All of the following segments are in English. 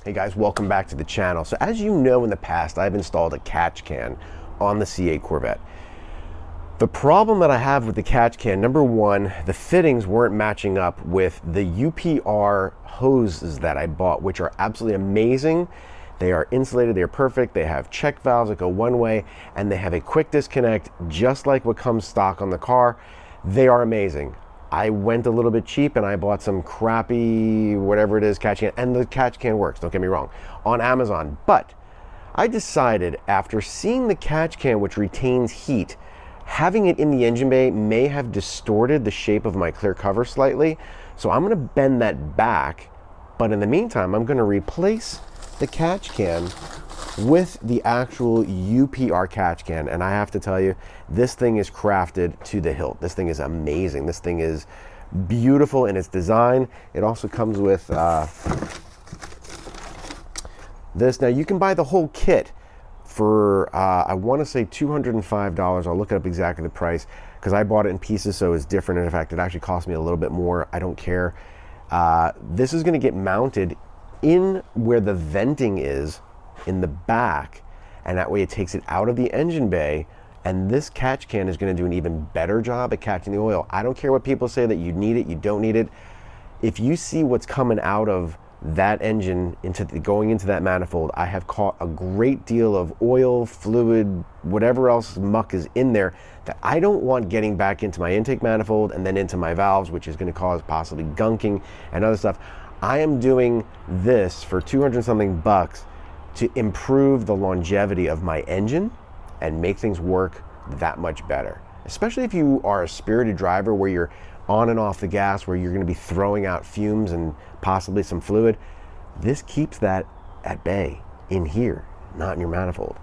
Hey guys, welcome back to the channel. So as you know, in the past, I've installed a catch can on the C8 Corvette. The problem that I have with the catch can, number one, the fittings weren't matching up with the UPR hoses that I bought, which are absolutely amazing. They are insulated, they're perfect, they have check valves that go one way, and they have a quick disconnect, just like what comes stock on the car. They are amazing. I went a little bit cheap and I bought some crappy, whatever it is, catch can, and the catch can works, don't get me wrong, on Amazon. But I decided, after seeing the catch can, which retains heat, having it in the engine bay may have distorted the shape of my clear cover slightly. So I'm gonna bend that back, but in the meantime, I'm gonna replace the catch can with the actual UPR catch can. And I have to tell you, this thing is crafted to the hilt. This thing is amazing. This thing is beautiful in its design. It also comes with this. Now you can buy the whole kit for I want to say $205. I'll look up exactly the price because I bought it in pieces, so it's different. And in fact, it actually cost me a little bit more. I don't care. This is going to get mounted in where the venting is in the back, and that way it takes it out of the engine bay, and this catch can is going to do an even better job at catching the oil. I don't care what people say that you need it, you don't need it. If you see what's coming out of that engine going into that manifold, I have caught a great deal of oil, fluid, whatever else muck is in there that I don't want getting back into my intake manifold and then into my valves, which is going to cause possibly gunking and other stuff. I am doing this for 200 something bucks to improve the longevity of my engine and make things work that much better. Especially if you are a spirited driver where you're on and off the gas, where you're gonna be throwing out fumes and possibly some fluid. This keeps that at bay in here, not in your manifold.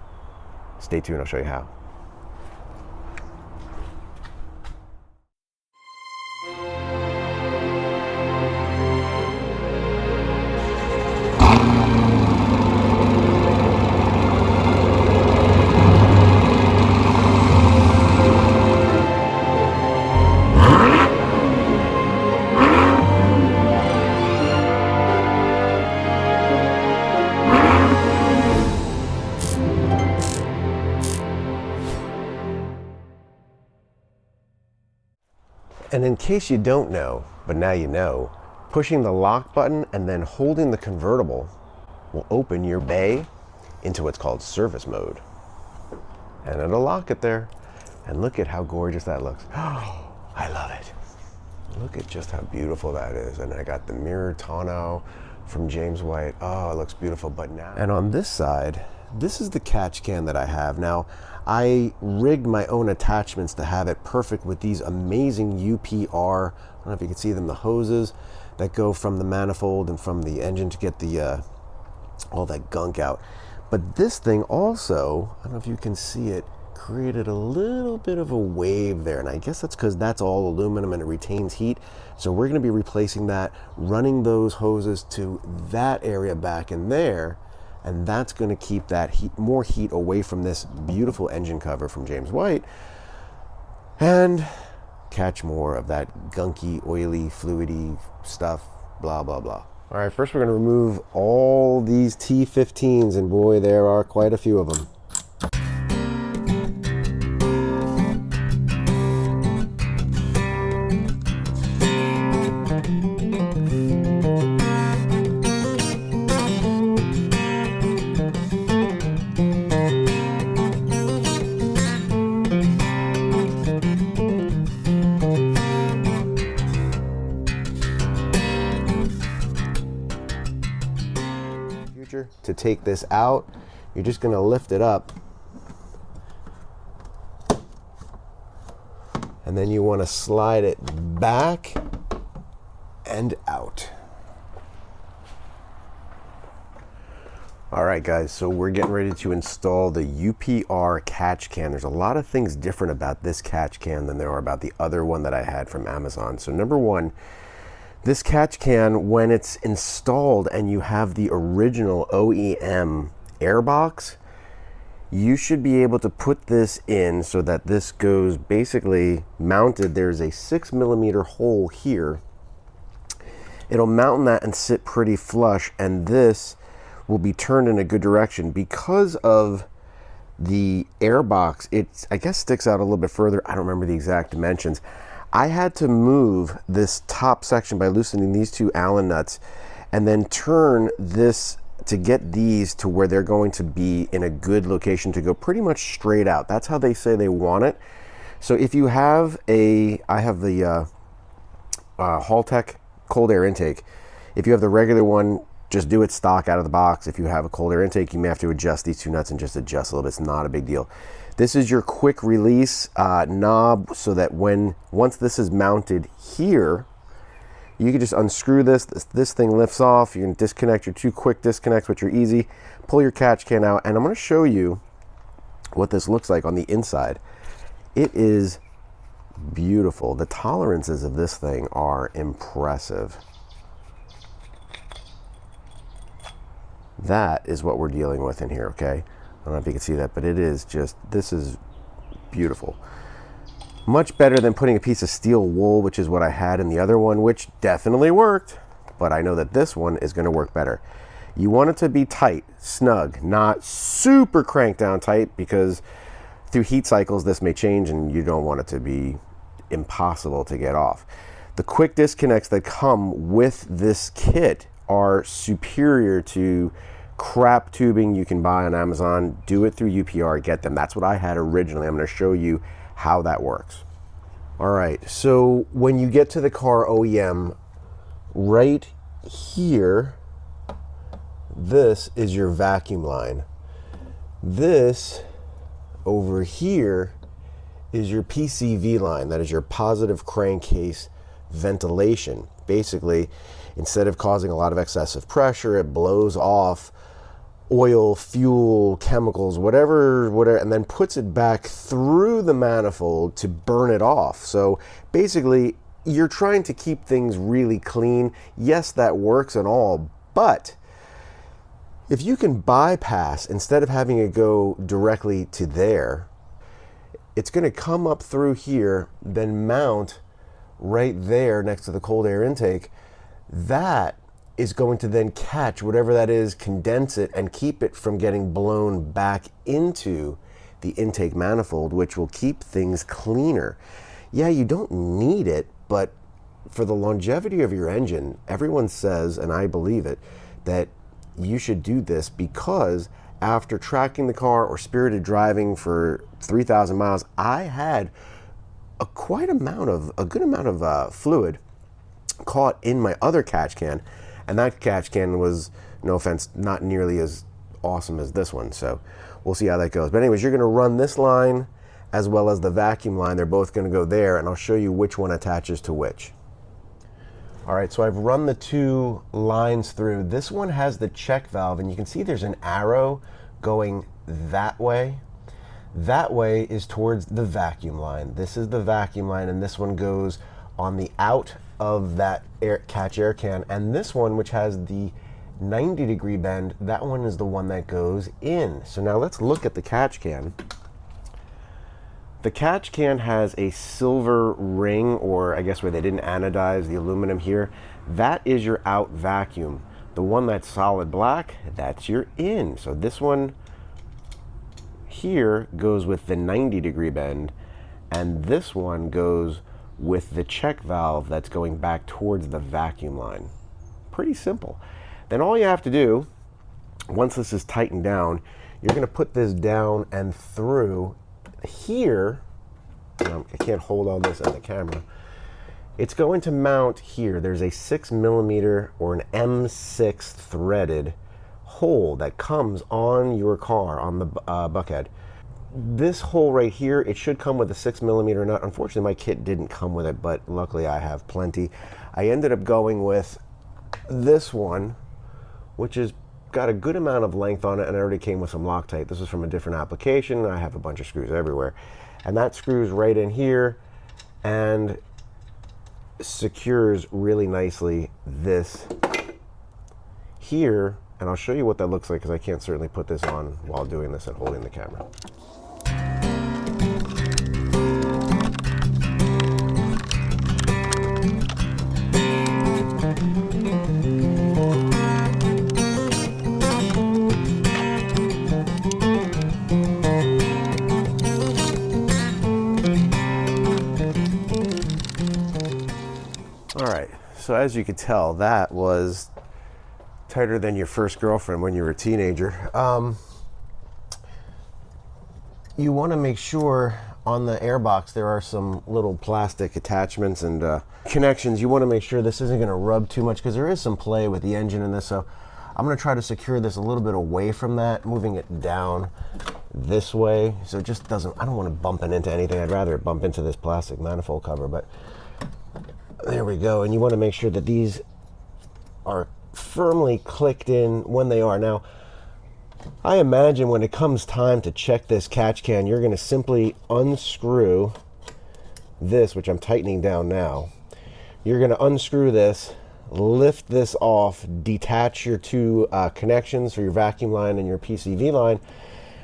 Stay tuned, I'll show you how. And in case you don't know, but now you know, pushing the lock button and then holding the convertible will open your bay into what's called service mode. And it'll lock it there. And look at how gorgeous that looks. Oh, I love it. Look at just how beautiful that is. And I got the mirror tonneau from James White. Oh, it looks beautiful. But now, and on this side, this is the catch can that I have. Now, I rigged my own attachments to have it perfect with these amazing UPR, I don't know if you can see them, the hoses that go from the manifold and from the engine to get the all that gunk out. But this thing also, I don't know if you can see it, created a little bit of a wave there, and I guess that's because that's all aluminum and it retains heat. So we're going to be replacing that, running those hoses to that area back in there, and that's going to keep that heat, more heat away from this beautiful engine cover from James White, and catch more of that gunky, oily, fluidy stuff, blah, blah, blah. All right, first we're going to remove all these T15s, and boy, there are quite a few of them. To take this out, you're just going to lift it up, and then you want to slide it back and out. All right guys, so we're getting ready to install the UPR catch can. There's a lot of things different about this catch can than there are about the other one that I had from Amazon. So number one, this catch can, when it's installed and you have the original OEM airbox, you should be able to put this in so that this goes basically mounted. There's a 6mm hole here. It'll mount that and sit pretty flush, and this will be turned in a good direction. Because of the air box, it, I guess, sticks out a little bit further. I don't remember the exact dimensions. I had to move this top section by loosening these two Allen nuts and then turn this to get these to where they're going to be in a good location to go pretty much straight out. That's how they say they want it. So if you have I have the Haltech cold air intake. If you have the regular one, just do it stock out of the box. If you have a cold air intake, you may have to adjust these two nuts and just adjust a little bit. It's not a big deal. This is your quick release knob, so that once this is mounted here, you can just unscrew this. This thing lifts off. You can disconnect your two quick disconnects, which are easy. Pull your catch can out, and I'm going to show you what this looks like on the inside. It is beautiful. The tolerances of this thing are impressive. That is what we're dealing with in here, okay? I don't know if you can see that, but it is just, this is beautiful. Much better than putting a piece of steel wool, which is what I had in the other one, which definitely worked, but I know that this one is going to work better. You want it to be tight, snug, not super cranked down tight, because through heat cycles this may change and you don't want it to be impossible to get off. The quick disconnects that come with this kit are superior to crap tubing you can buy on Amazon. Do it through UPR, get them. That's what I had originally. I'm going to show you how that works. All right, so when you get to the car OEM, right here, this is your vacuum line. This over here is your PCV line. That is your positive crankcase ventilation. Basically, instead of causing a lot of excessive pressure, it blows off oil, fuel, chemicals, whatever, and then puts it back through the manifold to burn it off. So basically, you're trying to keep things really clean. Yes, that works and all, but if you can bypass, instead of having it go directly to there, it's going to come up through here, then mount right there next to the cold air intake. That is going to then catch whatever that is, condense it, and keep it from getting blown back into the intake manifold, which will keep things cleaner. Yeah, you don't need it, but for the longevity of your engine, everyone says, and I believe it, that you should do this, because after tracking the car or spirited driving for 3,000 miles, I had a good amount of fluid caught in my other catch can, and that catch can was, no offense, not nearly as awesome as this one. So we'll see how that goes. But anyways, you're going to run this line as well as the vacuum line. They're both going to go there, and I'll show you which one attaches to which. All right, so I've run the two lines through. This one has the check valve, and you can see there's an arrow going that way. That way is towards the vacuum line. This is the vacuum line, and this one goes on the out of that catch air can. And this one, which has the 90-degree bend, that one is the one that goes in. So now let's look at the catch can. The catch can has a silver ring, or I guess where they didn't anodize the aluminum here. That is your out vacuum. The one that's solid black, that's your in. So this one here goes with the 90-degree bend, and this one goes with the check valve that's going back towards the vacuum line. Pretty simple. Then all you have to do, once this is tightened down, you're going to put this down and through here. I can't hold all this on the camera. It's going to mount here. There's a 6mm or an M6 threaded hole that comes on your car, on the buckhead. This hole right here, it should come with a 6mm nut. Unfortunately, my kit didn't come with it, but luckily I have plenty. I ended up going with this one, which has got a good amount of length on it, and it already came with some Loctite. This is from a different application. I have a bunch of screws everywhere. And that screws right in here and secures really nicely this here. And I'll show you what that looks like, because I can't certainly put this on while doing this and holding the camera. So as you could tell, that was tighter than your first girlfriend when you were a teenager. You want to make sure on the airbox there are some little plastic attachments and connections. You want to make sure this isn't going to rub too much because there is some play with the engine in this. So I'm going to try to secure this a little bit away from that, moving it down this way so it just doesn't, I don't want to bump it into anything. I'd rather it bump into this plastic manifold cover, but there we go. And you want to make sure that these are firmly clicked in when they are. Now, I imagine when it comes time to check this catch can, you're going to simply unscrew this, which I'm tightening down now. You're going to unscrew this, lift this off, detach your two connections for your vacuum line and your PCV line,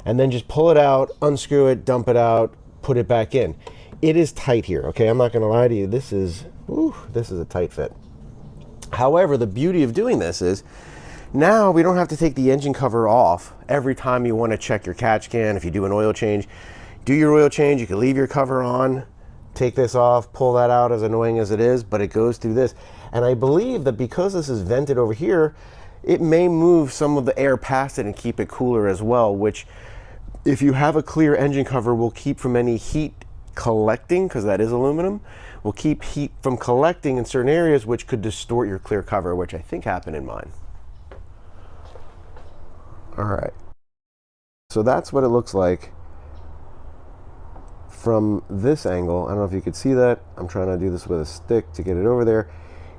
and then just pull it out, unscrew it, dump it out, put it back in. It is tight here, okay? I'm not going to lie to you. This is a tight fit. However, the beauty of doing this is now we don't have to take the engine cover off every time you want to check your catch can. If you do an oil change, do your oil change, you can leave your cover on, take this off, pull that out, as annoying as it is, but it goes through this. And I believe that because this is vented over here, it may move some of the air past it and keep it cooler as well, which if you have a clear engine cover will keep from any heat collecting, because that is aluminum, will keep heat from collecting in certain areas, which could distort your clear cover, which I think happened in mine. All right, so that's what it looks like from this angle. I don't know if you could see that. I'm trying to do this with a stick to get it over there.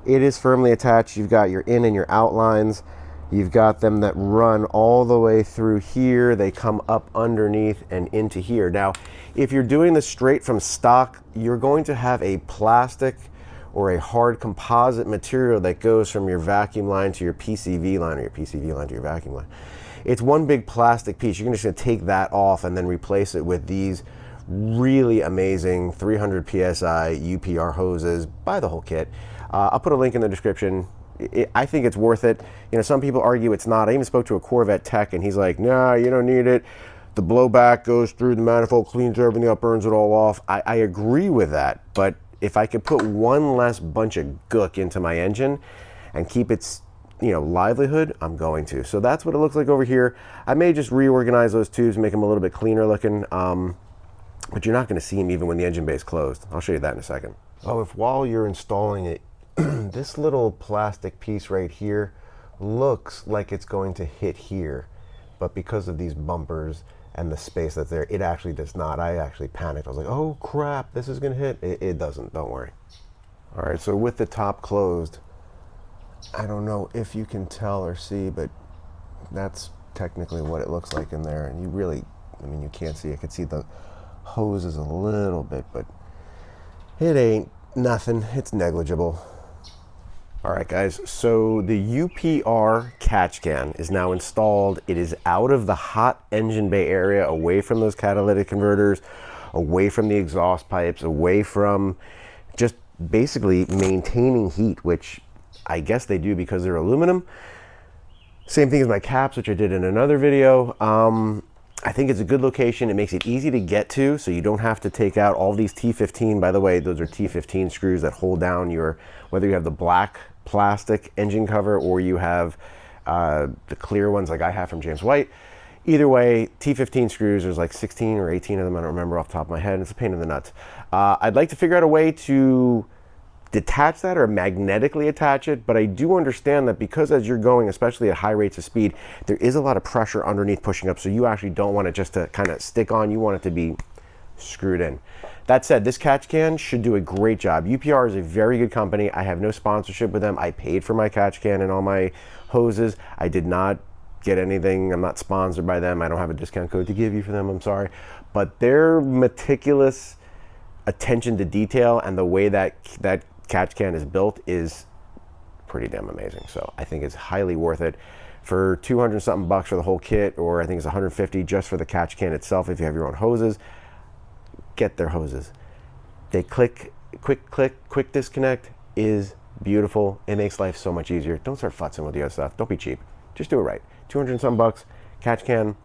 It is firmly attached. You've got your in and your out lines. You've got them that run all the way through here. They come up underneath and into here. Now, if you're doing this straight from stock, you're going to have a plastic or a hard composite material that goes from your vacuum line to your PCV line, or your PCV line to your vacuum line. It's one big plastic piece. You're just going to take that off and then replace it with these really amazing 300 PSI UPR hoses. Buy the whole kit. I'll put a link in the description. I think it's worth it. You know, some people argue it's not. I even spoke to a Corvette tech and he's like, nah, you don't need it. The blowback goes through the manifold, cleans everything up, burns it all off. I agree with that, but if I could put one less bunch of gook into my engine and keep its livelihood, I'm going to. So that's what it looks like over here. I may just reorganize those tubes, make them a little bit cleaner looking, but you're not going to see them even when the engine bay is closed. I'll show you that in a second. Oh, if while you're installing it, this little plastic piece right here looks like it's going to hit here, but because of these bumpers and the space that's there, it actually does not. I actually panicked. I was like, oh crap, this is going to hit. It doesn't, don't worry. All right, so with the top closed, I don't know if you can tell or see, but that's technically what it looks like in there. And you really, you can't see. I can see the hoses a little bit, but it ain't nothing. It's negligible. All right, guys, so the UPR Catch Can is now installed. It is out of the hot engine bay area, away from those catalytic converters, away from the exhaust pipes, away from just basically maintaining heat, which I guess they do because they're aluminum. Same thing as my caps, which I did in another video. I think it's a good location. It makes it easy to get to, so you don't have to take out all these T15. By the way, those are T15 screws that hold down your, whether you have the black plastic engine cover or you have the clear ones like I have from James White. Either way, T15 screws, there's like 16 or 18 of them. I don't remember off the top of my head. It's a pain in the nuts. I'd like to figure out a way to detach that or magnetically attach it, but I do understand that because as you're going, especially at high rates of speed, there is a lot of pressure underneath pushing up, so you actually don't want it just to kind of stick on. You want it to be screwed in. That said, this catch can should do a great job. UPR is a very good company. I have no sponsorship with them. I paid for my catch can and all my hoses. I did not get anything. I'm not sponsored by them. I don't have a discount code to give you for them. I'm sorry. But their meticulous attention to detail and the way that catch can is built is pretty damn amazing. So I think it's highly worth it. For 200 something bucks for the whole kit, or I think it's 150 just for the catch can itself if you have your own hoses, get their hoses. They quick disconnect is beautiful. It makes life so much easier. Don't start futzing with the other stuff. Don't be cheap. Just do it right. 200 something bucks. Catch can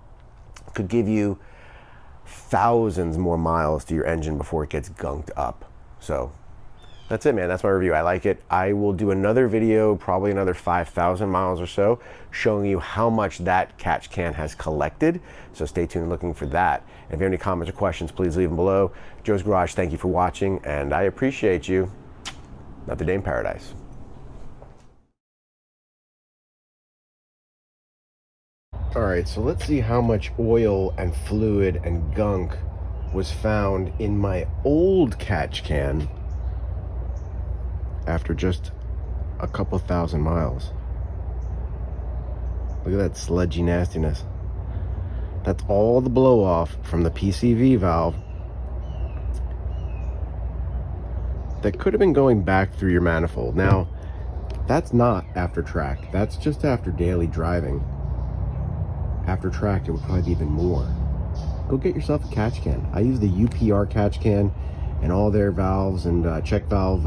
could give you thousands more miles to your engine before it gets gunked up. So That's it, man. That's my review. I like it. I will do another video, probably another 5,000 miles or so, showing you how much that catch can has collected. So stay tuned looking for that. And if you have any comments or questions, please leave them below. Joe's Garage, thank you for watching, and I appreciate you. Another day in paradise. All right, so let's see how much oil and fluid and gunk was found in my old catch can after just a couple thousand miles. Look at that sludgy nastiness. That's all the blow off from the PCV valve that could have been going back through your manifold. Now, that's not after tract. That's just after daily driving. After tract, it would probably be even more. Go get yourself a catch can. I use the UPR Catch Can and all their valves and check valve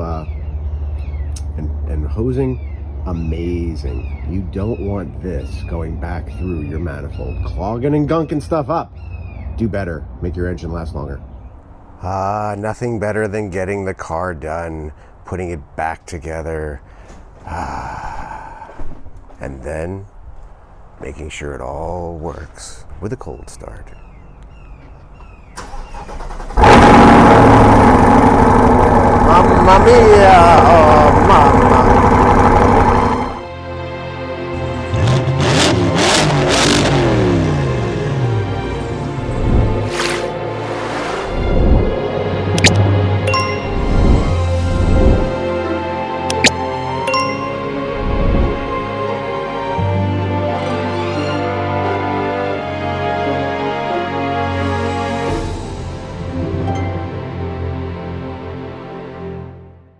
and hosing. Amazing. You don't want this going back through your manifold, clogging and gunking stuff up. Do better. Make your engine last longer. Nothing better than getting the car done, putting it back together, and then making sure it all works with a cold start. Mamma mia, oh mamma